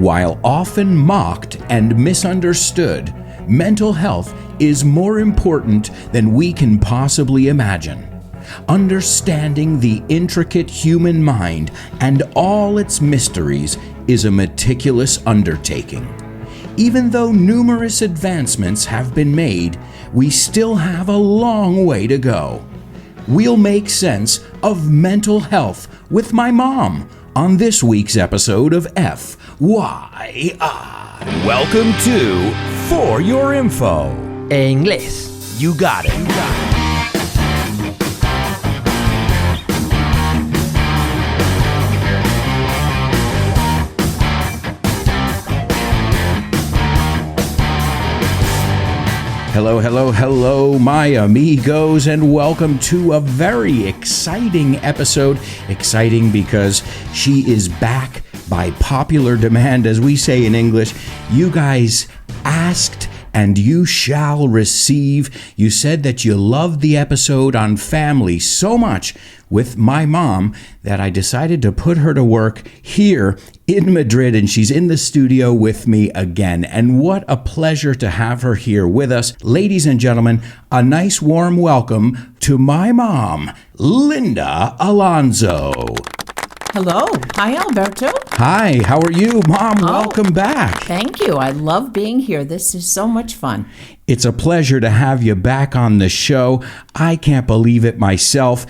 While often mocked and misunderstood, mental health is more important than we can possibly imagine. Understanding the intricate human mind and all its mysteries is a meticulous undertaking. Even though numerous advancements have been made, we still have a long way to go. We'll make sense of mental health with my mom on this week's episode of FYI. Welcome to For Your Info. Inglés. You got it. Hello, my amigos, and welcome to a very exciting episode. Exciting because she is back by popular demand, as we say in English. You guys asked and you shall receive. You said that you loved the episode on family so much with my mom that I decided to put her to work here in Madrid, and she's in the studio with me again. And what a pleasure to have her here with us. Ladies and gentlemen, a nice warm welcome to my mom, Linda Alonso. Hello. Hi, Alberto. Hi, how are you, Mom? Welcome back. Thank you. I love being here. This is so much fun. It's a pleasure to have you back on the show. I can't believe it myself.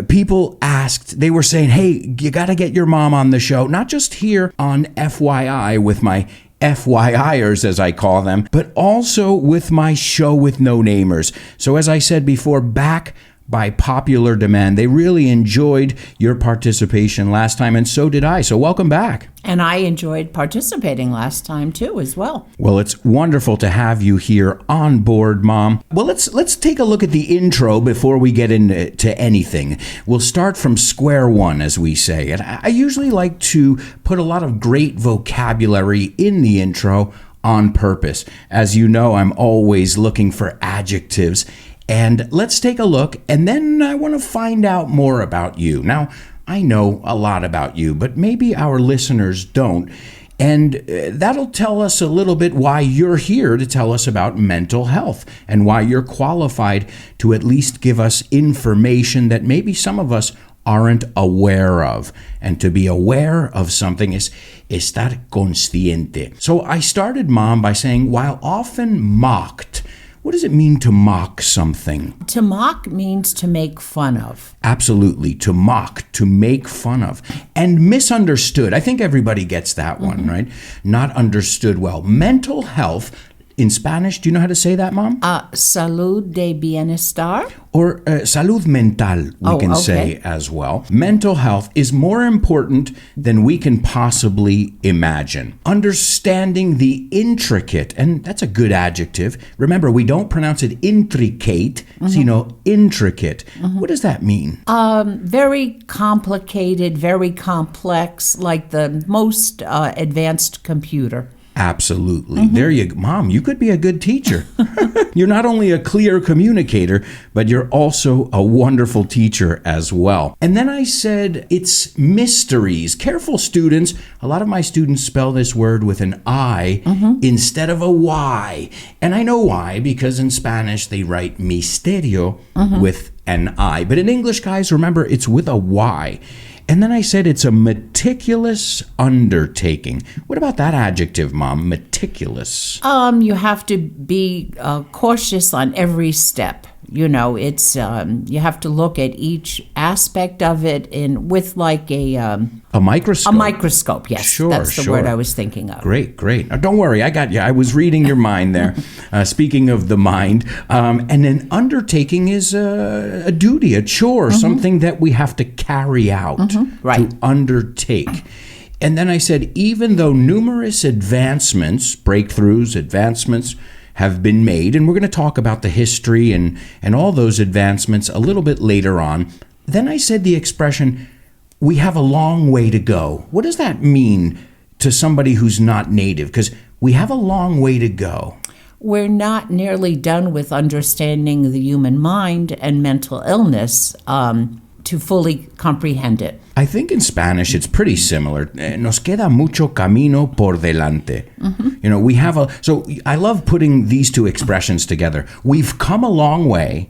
People asked, they were saying, hey, you got to get your mom on the show, not just here on FYI with my FYIers, as I call them, but also with my show with no namers. So as I said before, back by popular demand. They really enjoyed your participation last time, and so did I. So welcome back. And I enjoyed participating last time, too, as well. Well, it's wonderful to have you here on board, Mom. Well, let's take a look at the intro before we get into anything. We'll start from square one, as we say. And I usually like to put a lot of great vocabulary in the intro on purpose. As you know, I'm always looking for adjectives. And let's take a look, and then I want to find out more about you. Now, I know a lot about you, but maybe our listeners don't. And that'll tell us a little bit why you're here to tell us about mental health and why you're qualified to at least give us information that maybe some of us aren't aware of. And to be aware of something is estar consciente. So I started, Mom, by saying, while often mocked. What does it mean to mock something? To mock means to make fun of. Absolutely. To mock, to make fun of. And misunderstood. I think everybody gets that one, right? Not understood well. Mental health, in Spanish, do you know how to say that, Mom? Salud de bienestar. Or salud mental, we can say as well. Mental health is more important than we can possibly imagine. Understanding the intricate, and that's a good adjective. Remember, we don't pronounce it intricate, intricate. What does that mean? Very complicated, very complex, like the most advanced computer. Absolutely. There you go. Mom, you could be a good teacher. You're not only a clear communicator, but you're also a wonderful teacher as well. And then I said it's mysteries. Careful, students. A lot of my students spell this word with an I instead of a Y. And I know why, because in Spanish they write misterio with an I. But in English, guys, remember, it's with a Y. And then I said it's a meticulous undertaking. What about that adjective, Mom? Meticulous. You have to be cautious on every step. You know, it's you have to look at each aspect of it with like a microscope. A microscope, yes. Sure, that's the word I was thinking of. Great. Now, don't worry, I got you. I was reading your mind there. Speaking of the mind, and an undertaking is a duty, a chore, something that we have to carry out, right. To undertake. And then I said, even though numerous advancements have been made, and we're going to talk about the history and all those advancements a little bit later on. Then I said the expression, we have a long way to go. What does that mean to somebody who's not native? Because we have a long way to go. We're not nearly done with understanding the human mind and mental illness. to fully comprehend it. I think in Spanish it's pretty similar. Nos queda mucho camino por delante. You know, we have so I love putting these two expressions together. We've come a long way,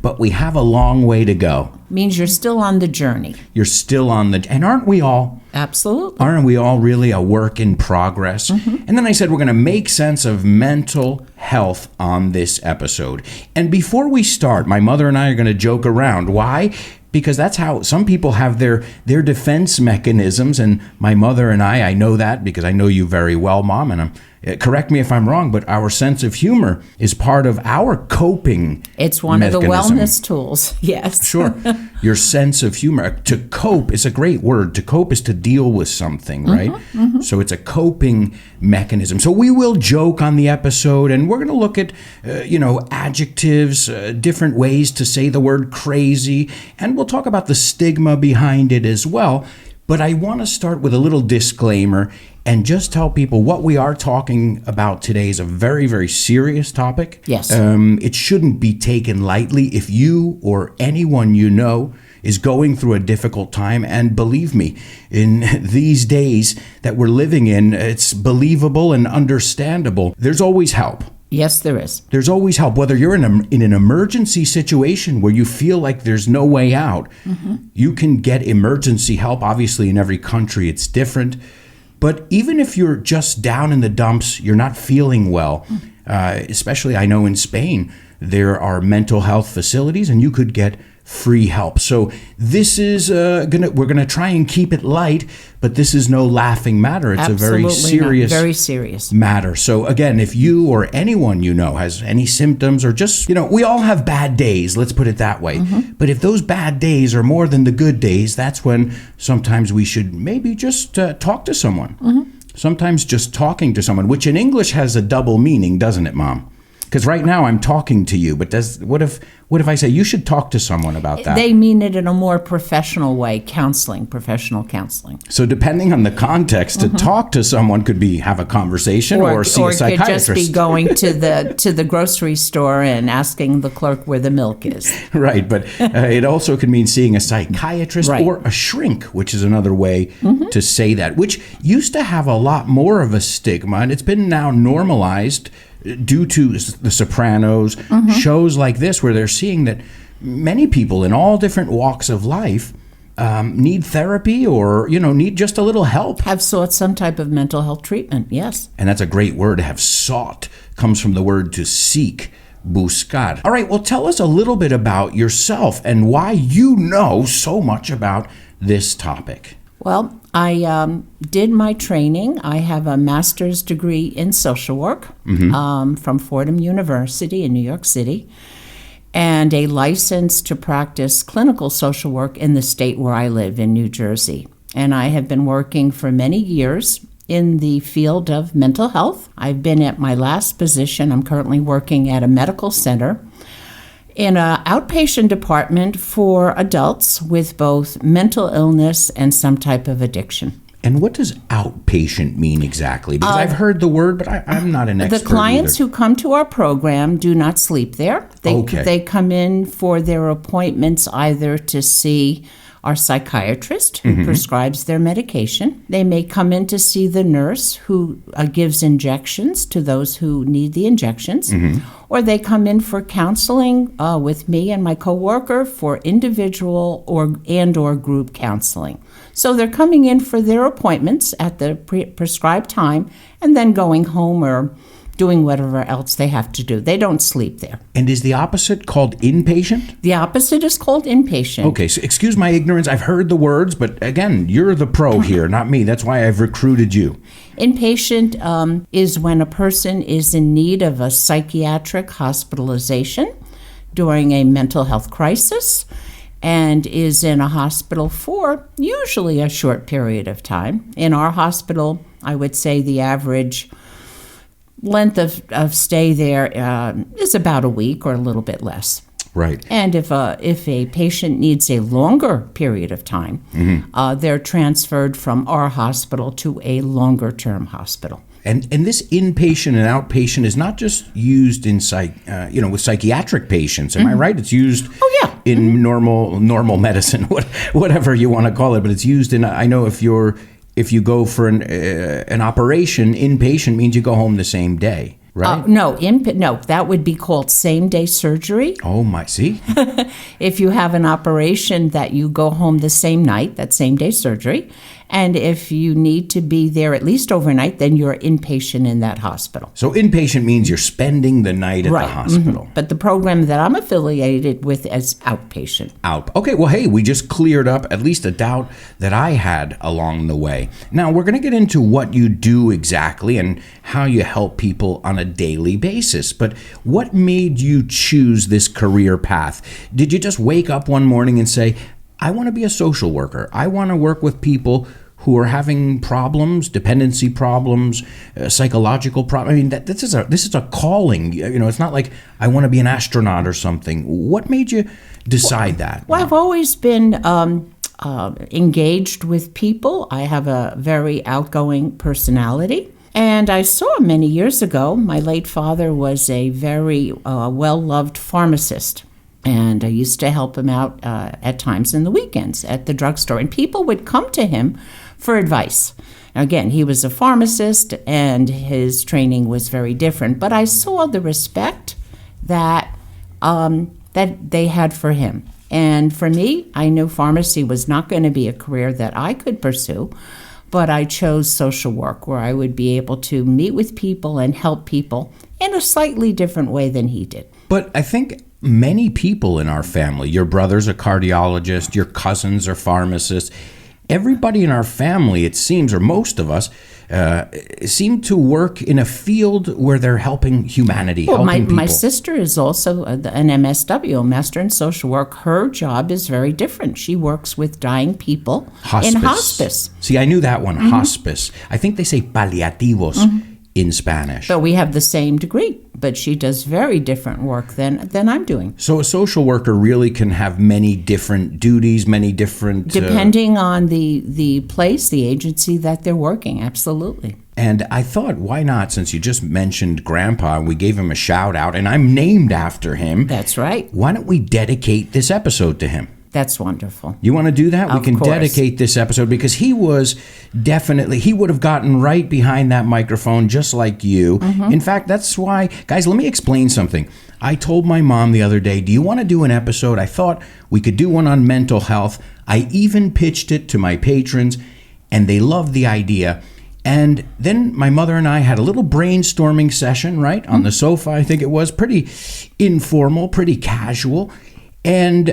but we have a long way to go. Means you're still on the journey. You're still and aren't we all? Absolutely. Aren't we all really a work in progress? And then I said we're going to make sense of mental health on this episode. And before we start, my mother and I are going to joke around. Why? Because that's how some people have their defense mechanisms. And my mother and I know that because I know you very well, Mom. And correct me if I'm wrong, but our sense of humor is part of our coping. It's one of the wellness tools. Yes. Sure. Your sense of humor. To cope is a great word. To cope is to deal with something, right? So it's a coping mechanism. So we will joke on the episode, and we're going to look at, adjectives, different ways to say the word crazy, and we'll talk about the stigma behind it as well. But I want to start with a little disclaimer and just tell people what we are talking about today is a very, very serious topic. Yes. It shouldn't be taken lightly. If you or anyone you know is going through a difficult time, and believe me, in these days that we're living in, it's believable and understandable. There's always help. Yes, there is. There's always help. Whether you're in an emergency situation where you feel like there's no way out, you can get emergency help. Obviously, in every country, it's different. But even if you're just down in the dumps, you're not feeling well, especially I know in Spain, there are mental health facilities and you could get free help. So this is we're gonna try and keep it light, but this is no laughing matter. It's Absolutely a very serious matter. So again, if you or anyone you know has any symptoms or just, we all have bad days, let's put it that way. But if those bad days are more than the good days, that's when sometimes we should maybe just talk to someone. Sometimes just talking to someone, which in English has a double meaning, doesn't it, Mom? Because right now I'm talking to you, but what if I say you should talk to someone about that? They mean it in a more professional way, professional counseling. So depending on the context, to talk to someone could be have a conversation or see a psychiatrist. Or it could just be going to the grocery store and asking the clerk where the milk is. Right, but it also could mean seeing a psychiatrist or a shrink, which is another way to say that, which used to have a lot more of a stigma, and it's been now normalized due to The Sopranos, shows like this, where they're seeing that many people in all different walks of life need therapy or, need just a little help. Have sought some type of mental health treatment, yes. And that's a great word, to have sought. Comes from the word to seek, buscar. All right, well, tell us a little bit about yourself and why you know so much about this topic. Well, I did my training. I have a master's degree in social work from Fordham University in New York City, and a license to practice clinical social work in the state where I live in New Jersey. And I have been working for many years in the field of mental health. I've been at my last position. I'm currently working at a medical center in an outpatient department for adults with both mental illness and some type of addiction. And what does outpatient mean exactly? Because I've heard the word, but I'm not an expert. The clients who come to our program do not sleep there. They come in for their appointments either to see our psychiatrist who prescribes their medication. They may come in to see the nurse who gives injections to those who need the injections. Or they come in for counseling with me and my coworker for individual or group counseling. So they're coming in for their appointments at the prescribed time and then going home or doing whatever else they have to do. They don't sleep there. And is the opposite called inpatient? The opposite is called inpatient. Okay, so excuse my ignorance. I've heard the words, but again, you're the pro here, not me. That's why I've recruited you. Inpatient is when a person is in need of a psychiatric hospitalization during a mental health crisis and is in a hospital for usually a short period of time. In our hospital, I would say the average length of stay there is about a week or a little bit less. Right. And if a patient needs a longer period of time, they're transferred from our hospital to a longer-term hospital. And this inpatient and outpatient is not just used in with psychiatric patients. Am I right? It's used in normal medicine, whatever you want to call it. But it's used in. I know if you go for an operation, inpatient means you go home the same day. Right? No, that would be called same-day surgery. Oh, my, see? If you have an operation that you go home the same night, that's same-day surgery. And if you need to be there at least overnight, then you're inpatient in that hospital. So inpatient means you're spending the night at the hospital. But the program that I'm affiliated with is outpatient. Okay, well, hey, we just cleared up at least a doubt that I had along the way. Now, we're going to get into what you do exactly and how you help people on a daily basis. But what made you choose this career path? Did you just wake up one morning and say, I want to be a social worker. I want to work with people who are having problems, dependency problems, psychological problems. I mean, this is a calling. It's not like I want to be an astronaut or something. What made you decide that? Well, I've always been engaged with people. I have a very outgoing personality. And I saw many years ago, my late father was a very well-loved pharmacist. And I used to help him out at times in the weekends at the drugstore. And people would come to him for advice. Now, again, he was a pharmacist and his training was very different. But I saw the respect that they had for him. And for me, I knew pharmacy was not going to be a career that I could pursue. But I chose social work, where I would be able to meet with people and help people in a slightly different way than he did. But I think many people in our family, your brother's a cardiologist, your cousins are pharmacists, everybody in our family, it seems, or most of us, seem to work in a field where they're helping humanity, helping people. My sister is also an MSW, a Master in Social Work. Her job is very different. She works with dying people in hospice. See, I knew that one, hospice. I think they say paliativos in Spanish. So we have the same degree, but she does very different work than I'm doing. So a social worker really can have many different duties, many different... Depending on the place, the agency that they're working, absolutely. And I thought, why not, since you just mentioned Grandpa, we gave him a shout out, and I'm named after him. That's right. Why don't we dedicate this episode to him? That's wonderful. You want to do that? Of we can course. dedicate this episode because he would have gotten right behind that microphone just like you. In fact, that's why, guys, let me explain something. I told my mom the other day, do you want to do an episode? I thought we could do one on mental health. I even pitched it to my patrons and they loved the idea. And then my mother and I had a little brainstorming session, right? On the sofa, I think it was pretty informal, pretty casual. And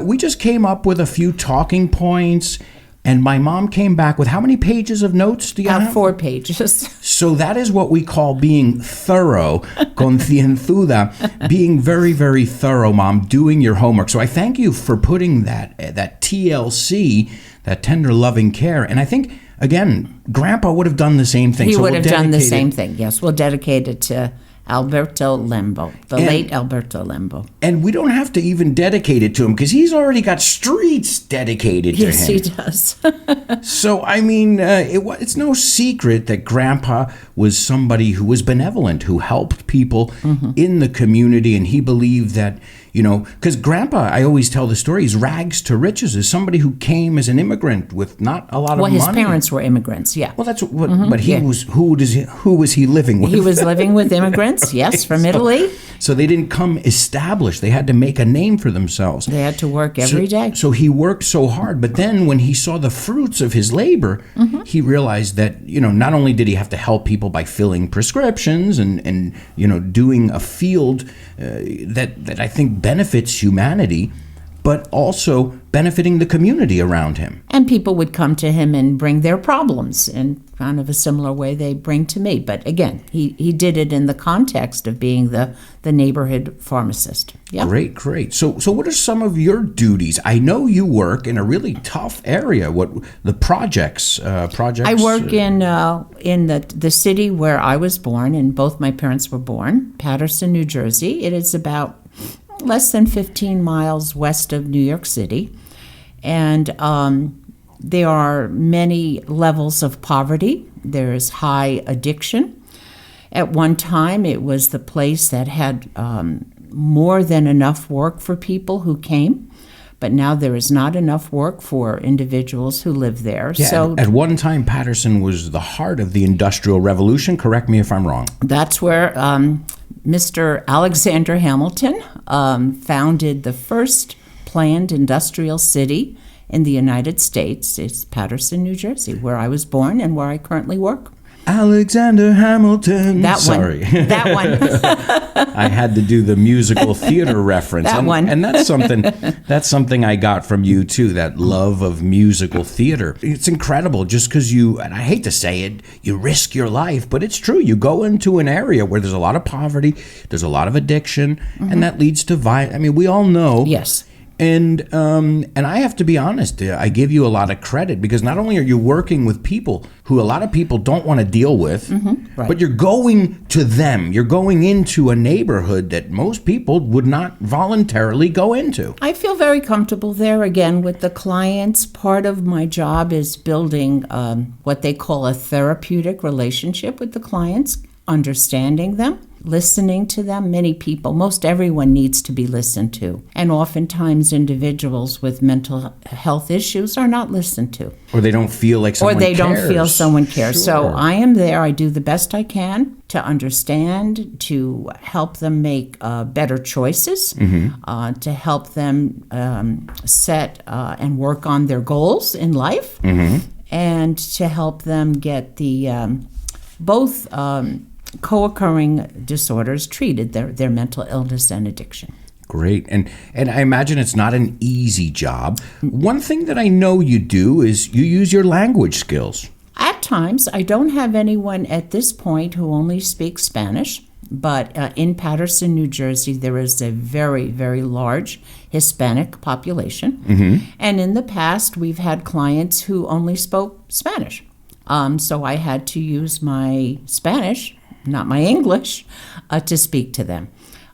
we just came up with a few talking points, and my mom came back with how many pages of notes do you have? 4 pages. So that is what we call being thorough, concienzuda, being very, very thorough, Mom, doing your homework. So I thank you for putting that TLC, that tender loving care. And I think, again, Grandpa would have done the same thing. He would have done the same thing, yes. We'll dedicate it to Alberto Lembo, late Alberto Lembo. And we don't have to even dedicate it to him because he's already got streets dedicated to him. Yes, he does. So, I mean, it's no secret that Grandpa was somebody who was benevolent, who helped people in the community, and he believed that, because Grandpa, I always tell the story, is rags to riches, is somebody who came as an immigrant with not a lot of money. Well, his parents were immigrants, yeah. Well, that's what, but he was, who was he living with? He was living with immigrants, yes, from Italy. So they didn't come established. They had to make a name for themselves. They had to work every day. So he worked so hard, but then when he saw the fruits of his labor, he realized that, not only did he have to help people by filling prescriptions and doing a field that I think benefits humanity, but also benefiting the community around him. And people would come to him and bring their problems in kind of a similar way they bring to me. But again, he did it in the context of being the neighborhood pharmacist. Yep. Great. So what are some of your duties? I know you work in a really tough area. What the projects? I work in the city where I was born, and both my parents were born, Paterson, New Jersey. It is about less than 15 miles west of New York City. And There are many levels of poverty. There's high addiction. At one time, it was the place that had more than enough work for people who came, but now there is not enough work for individuals who live there. Yeah, so at one time, Paterson was the heart of the Industrial Revolution. Correct me if I'm wrong. That's where Mr. Alexander Hamilton founded the first planned industrial city in the United States. It's Paterson, New Jersey, where I was born and where I currently work. Alexander Hamilton. Sorry. That one. I had to do the musical theater reference. That one. And that's something I got from you too, that love of musical theater. It's incredible just because and I hate to say it, you risk your life, but it's true. You go into an area where there's a lot of poverty, there's a lot of addiction, and that leads to violence. I mean, we all know. Yes. And I have to be honest, I give you a lot of credit because not only are you working with people who a lot of people don't want to deal with, right. but you're going to them. You're going into a neighborhood that most people would not voluntarily go into. I feel very comfortable there again with the clients. Part of my job is building what they call a therapeutic relationship with the clients, understanding them, listening to them. Many people, most everyone needs to be listened to. And oftentimes individuals with mental health issues are not listened to. Or they don't feel like someone cares. Or they don't feel someone cares. Sure. So I am there. I do the best I can to understand, to help them make better choices, to help them set and work on their goals in life, and to help them get the both co-occurring disorders treated, their mental illness and addiction. Great. And I imagine it's not an easy job. One thing that I know you do is you use your language skills. At times, I don't have anyone at this point who only speaks Spanish, but in Paterson, New Jersey, there is a very, very large Hispanic population. And in the past, we've had clients who only spoke Spanish. So I had to use my Spanish, not my English, to speak to them.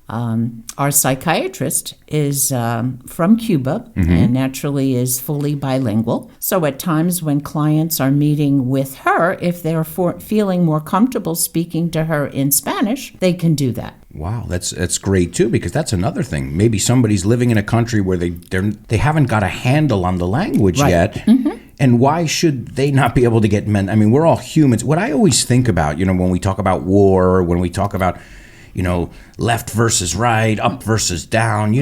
Our psychiatrist is from Cuba and naturally is fully bilingual. So at times when clients are meeting with her, if they're feeling more comfortable speaking to her in Spanish, they can do that. Wow, that's great too, because that's another thing. Maybe somebody's living in a country where they haven't got a handle on the language yet. And why should they not be able to get I mean, we're all humans. What I always think about, when we talk about war, when we talk about, left versus right, up versus down,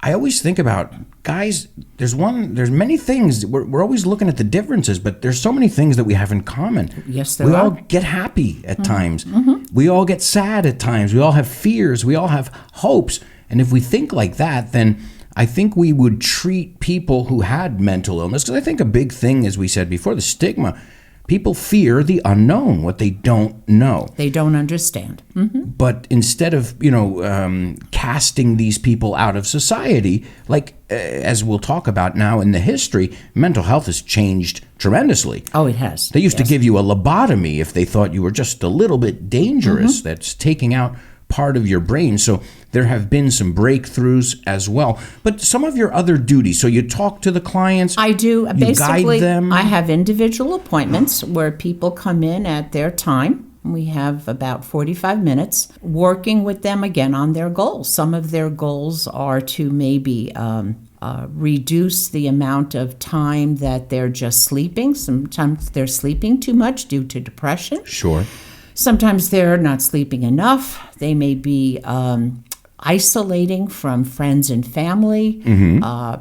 I always think about, guys, there's many things. We're always looking at the differences, but there's so many things that we have in common. Yes, there are. We are. all get happy at times. We all get sad at times. We all have fears. We all have hopes. And if we think like that, then I think we would treat people who had mental illness, because I think a big thing, as we said before, the stigma. People fear the unknown, what they don't know. They don't understand. But instead of, casting these people out of society, like as we'll talk about now in the history, mental health has changed tremendously. Oh, it has. They used to give you a lobotomy if they thought you were just a little bit dangerous. That's taking out part of your brain. So there have been some breakthroughs as well. But some of your other duties, so you talk to the clients. I do. You Basically, guide them. I have individual appointments where people come in at their time. We have about 45 minutes working with them again on their goals. Some of their goals are to maybe reduce the amount of time that they're just sleeping. Sometimes they're sleeping too much due to depression. Sure. Sometimes they're not sleeping enough. They may be isolating from friends and family.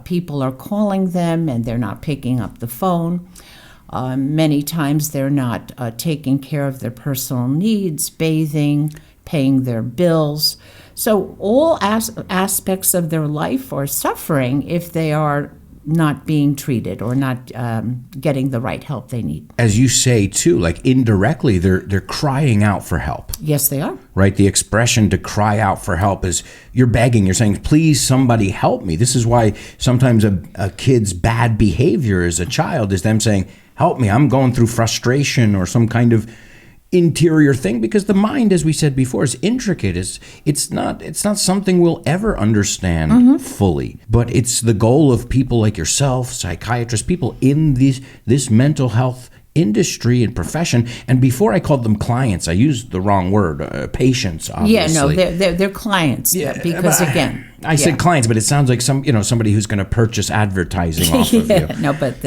People are calling them and they're not picking up the phone. Many times they're not taking care of their personal needs, bathing, paying their bills. So all aspects of their life are suffering if they are not being treated or not getting the right help they need. As you say, too, like indirectly, they're crying out for help. Yes, they are. Right? The expression to cry out for help is you're begging, you're saying, please, somebody help me. This is why sometimes a kid's bad behavior as a child is them saying, help me, I'm going through frustration or some kind of interior thing, because the mind, as we said before, is intricate. It's not something we'll ever understand fully. But it's the goal of people like yourself, psychiatrists, people in this mental health industry and profession. And before I called them clients, I used the wrong word, patients, obviously. Yeah, no, they're clients. Yeah, because again, I said clients, but it sounds like somebody who's going to purchase advertising off of you. No, but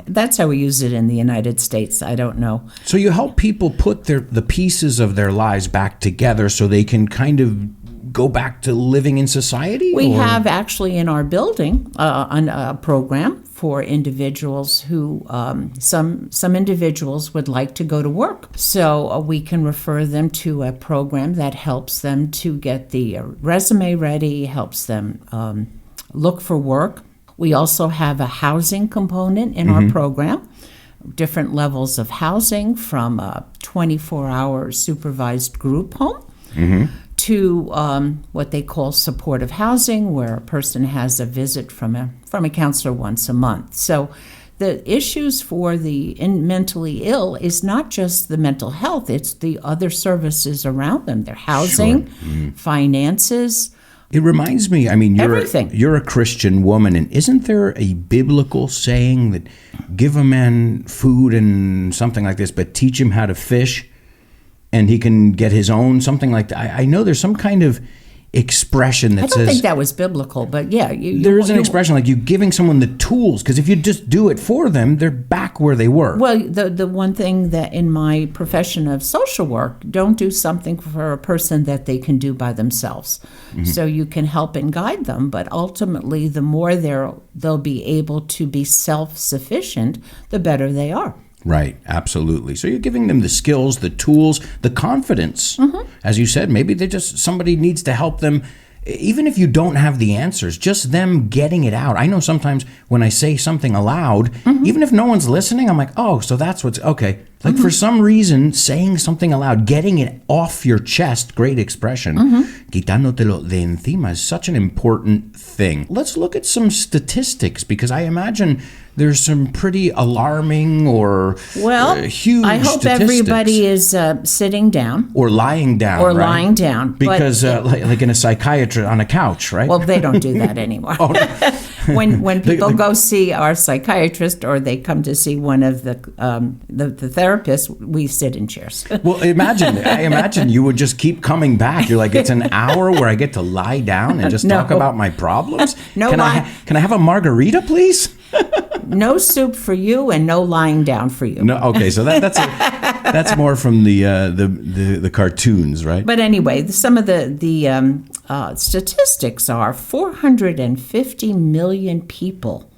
that's how we use it in the United States. I don't know. So you help people put the pieces of their lives back together so they can kind of go back to living in society? We have actually in our building a program for individuals who, some individuals would like to go to work. So we can refer them to a program that helps them to get the resume ready, helps them look for work. We also have a housing component in our program, different levels of housing, from a 24-hour supervised group home to what they call supportive housing, where a person has a visit from a counselor once a month. So the issues for the mentally ill is not just the mental health, it's the other services around them, their housing, finances. It reminds me, everything. You're a Christian woman, and isn't there a biblical saying that give a man food and something like this, but teach him how to fish? And he can get his own, something like that. I know there's some kind of expression that says... I don't think that was biblical, but yeah. There is an expression like you giving someone the tools, because if you just do it for them, they're back where they were. Well, the one thing that in my profession of social work, don't do something for a person that they can do by themselves. So you can help and guide them, but ultimately the more they'll be able to be self-sufficient, the better they are. Right, absolutely. So you're giving them the skills, the tools, the confidence. As you said, maybe somebody needs to help them, even if you don't have the answers, just them getting it out. I know sometimes when I say something aloud, even if no one's listening, I'm like, oh, so that's what's, okay. Like for some reason, saying something aloud, getting it off your chest, great expression, quitándotelo de encima is such an important thing. Let's look at some statistics, because I imagine there's some pretty alarming or huge I hope statistics. Everybody is sitting down. Or lying down, Or right? lying down. Because like in a psychiatrist on a couch, right? Well, they don't do that anymore. When people go see our psychiatrist, or they come to see one of the therapists, we sit in chairs. Well, I imagine you would just keep coming back. You're like, it's an hour where I get to lie down and just talk about my problems? Can I have a margarita, please? No soup for you and no lying down for you. No, okay, so that's more from the cartoons, right? But anyway, some of the statistics are 450 million people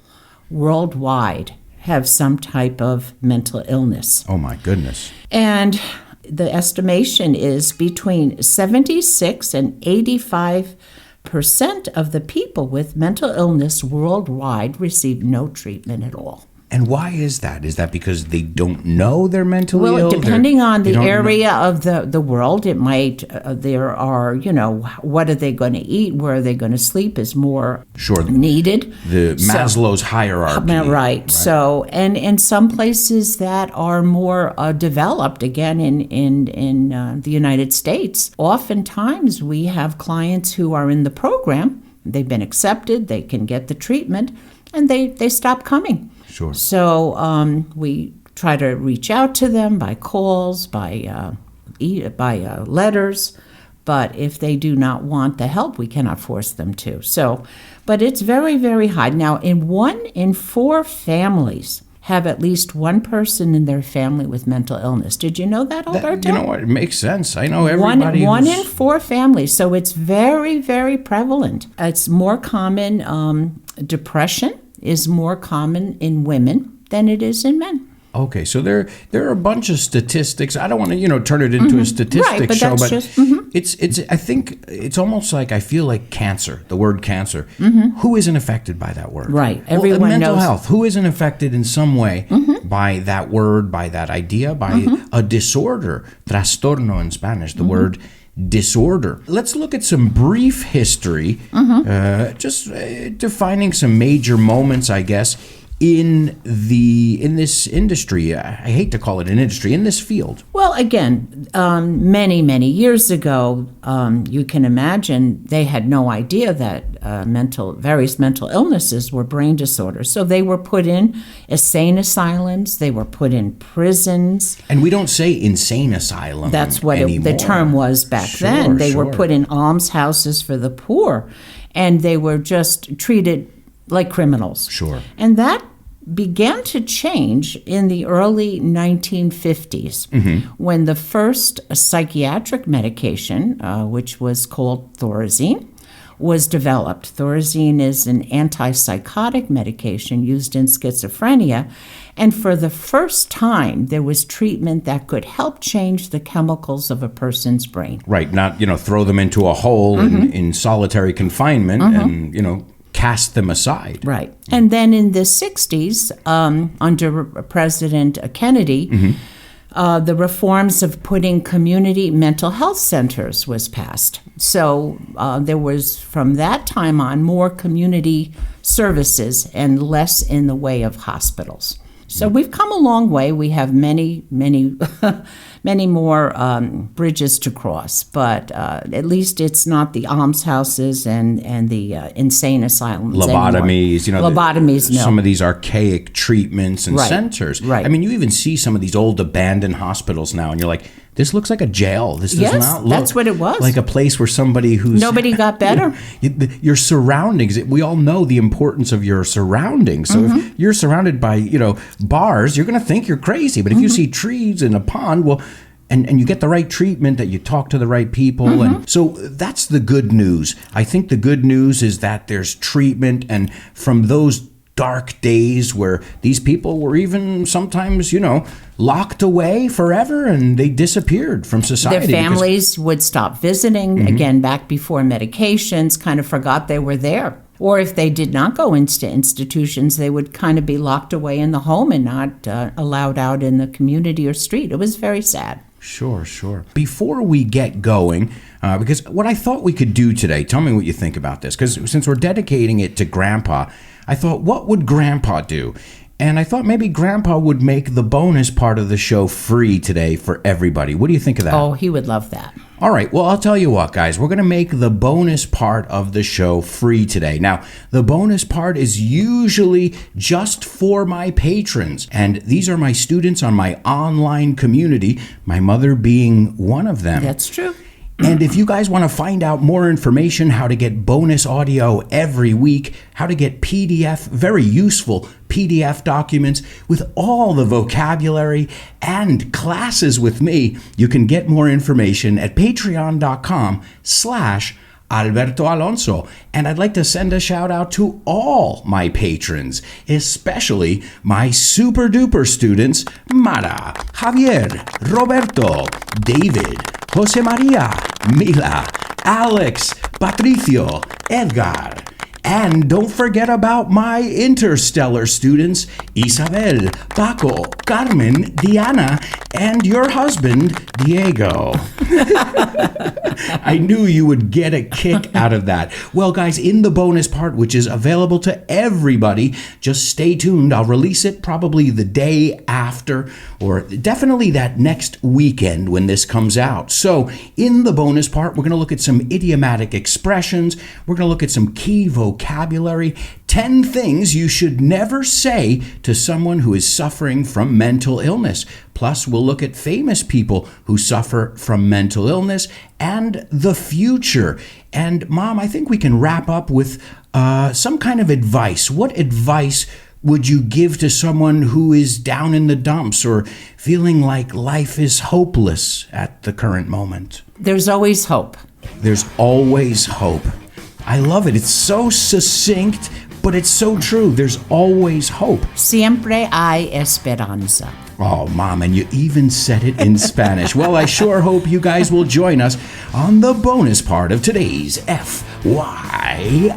worldwide have some type of mental illness. Oh my goodness. And the estimation is between 76 and 85% of the people with mental illness worldwide receive no treatment at all. And why is that? Is that because they don't know they're mentally ill? Well, depending on the area of the world, it might, there are, what are they going to eat? Where are they going to sleep is more needed. The Maslow's hierarchy. Right. So, and in some places that are more developed, again, in the United States, oftentimes we have clients who are in the program, they've been accepted, they can get the treatment, and they stop coming. Sure. So we try to reach out to them by calls, by letters, but if they do not want the help, we cannot force them to. So, but it's very, very high. Now, 1 in 4 families have at least one person in their family with mental illness. Did you know that, Alberto? You know what? It makes sense. I know everybody. One in 4 families. So it's very, very prevalent. It's more common. Depression is more common in women than it is in men. Okay, so there are a bunch of statistics. I don't want to, turn it into a statistic show, but it's. I think it's almost like I feel like cancer. The word cancer. Who isn't affected by that word? Right. Everyone mental knows. Health. Who isn't affected in some way by that word, by that idea, by a disorder? Trastorno in Spanish. The word disorder. Let's look at some brief history, just defining some major moments, I guess, in this industry? I hate to call it an industry, in this field. Well, again, many years ago, you can imagine they had no idea that various mental illnesses were brain disorders. So they were put in insane asylums. They were put in prisons. And we don't say insane asylum. That's what the term was back then. They were put in almshouses for the poor, and they were just treated like criminals. Sure. And that began to change in the early 1950s when the first psychiatric medication, which was called Thorazine, was developed. Thorazine is an antipsychotic medication used in schizophrenia, and for the first time there was treatment that could help change the chemicals of a person's brain. Right, not throw them into a hole in solitary confinement and cast them aside. Right. And then in the 60s, under President Kennedy, the reforms of putting community mental health centers was passed. So there was, from that time on, more community services and less in the way of hospitals. So we've come a long way. We have many more bridges to cross, but at least it's not the almshouses and the insane asylums lobotomies, anymore. Lobotomies, no. Some of these archaic treatments and centers. Right. I mean, you even see some of these old abandoned hospitals now, and you're like, this looks like a jail. This does not look that's what it was. Like a place where somebody who's... Nobody got better. Your surroundings, we all know the importance of your surroundings. So if you're surrounded by, bars, you're going to think you're crazy. But if you see trees and a pond, well... And you get the right treatment, that you talk to the right people. And so that's the good news. I think the good news is that there's treatment, and from those dark days where these people were even sometimes, locked away forever and they disappeared from society. Their families would stop visiting, again, back before medications, kind of forgot they were there. Or if they did not go into institutions, they would kind of be locked away in the home and not allowed out in the community or street. It was very sad. Sure. Before we get going, because what I thought we could do today, tell me what you think about this, because since we're dedicating it to Grandpa, I thought, what would Grandpa do? And I thought maybe Grandpa would make the bonus part of the show free today for everybody. What do you think of that? Oh, he would love that. All right. Well, I'll tell you what, guys. We're going to make the bonus part of the show free today. Now, the bonus part is usually just for my patrons. And these are my students on my online community, my mother being one of them. That's true. And if you guys want to find out more information, how to get bonus audio every week, how to get PDF, very useful PDF documents with all the vocabulary and classes with me, you can get more information at patreon.com/Alberto Alonso. And I'd like to send a shout out to all my patrons, especially my super duper students, Mara, Javier, Roberto, David, Jose Maria, Mila, Alex, Patricio, Edgar. And don't forget about my interstellar students, Isabel, Paco, Carmen, Diana, and your husband, Diego. I knew you would get a kick out of that. Well, guys, in the bonus part, which is available to everybody, just stay tuned. I'll release it probably the day after, or definitely that next weekend when this comes out. So in the bonus part, we're going to look at some idiomatic expressions. We're going to look at some key vocabulary, 10 things you should never say to someone who is suffering from mental illness. Plus, we'll look at famous people who suffer from mental illness and the future. And Mom, I think we can wrap up with some kind of advice. What advice would you give to someone who is down in the dumps or feeling like life is hopeless at the current moment? There's always hope. There's always hope. I love it. It's so succinct, but it's so true. There's always hope. Siempre hay esperanza. Oh, Mom, and you even said it in Spanish. Well, I sure hope you guys will join us on the bonus part of today's FYI.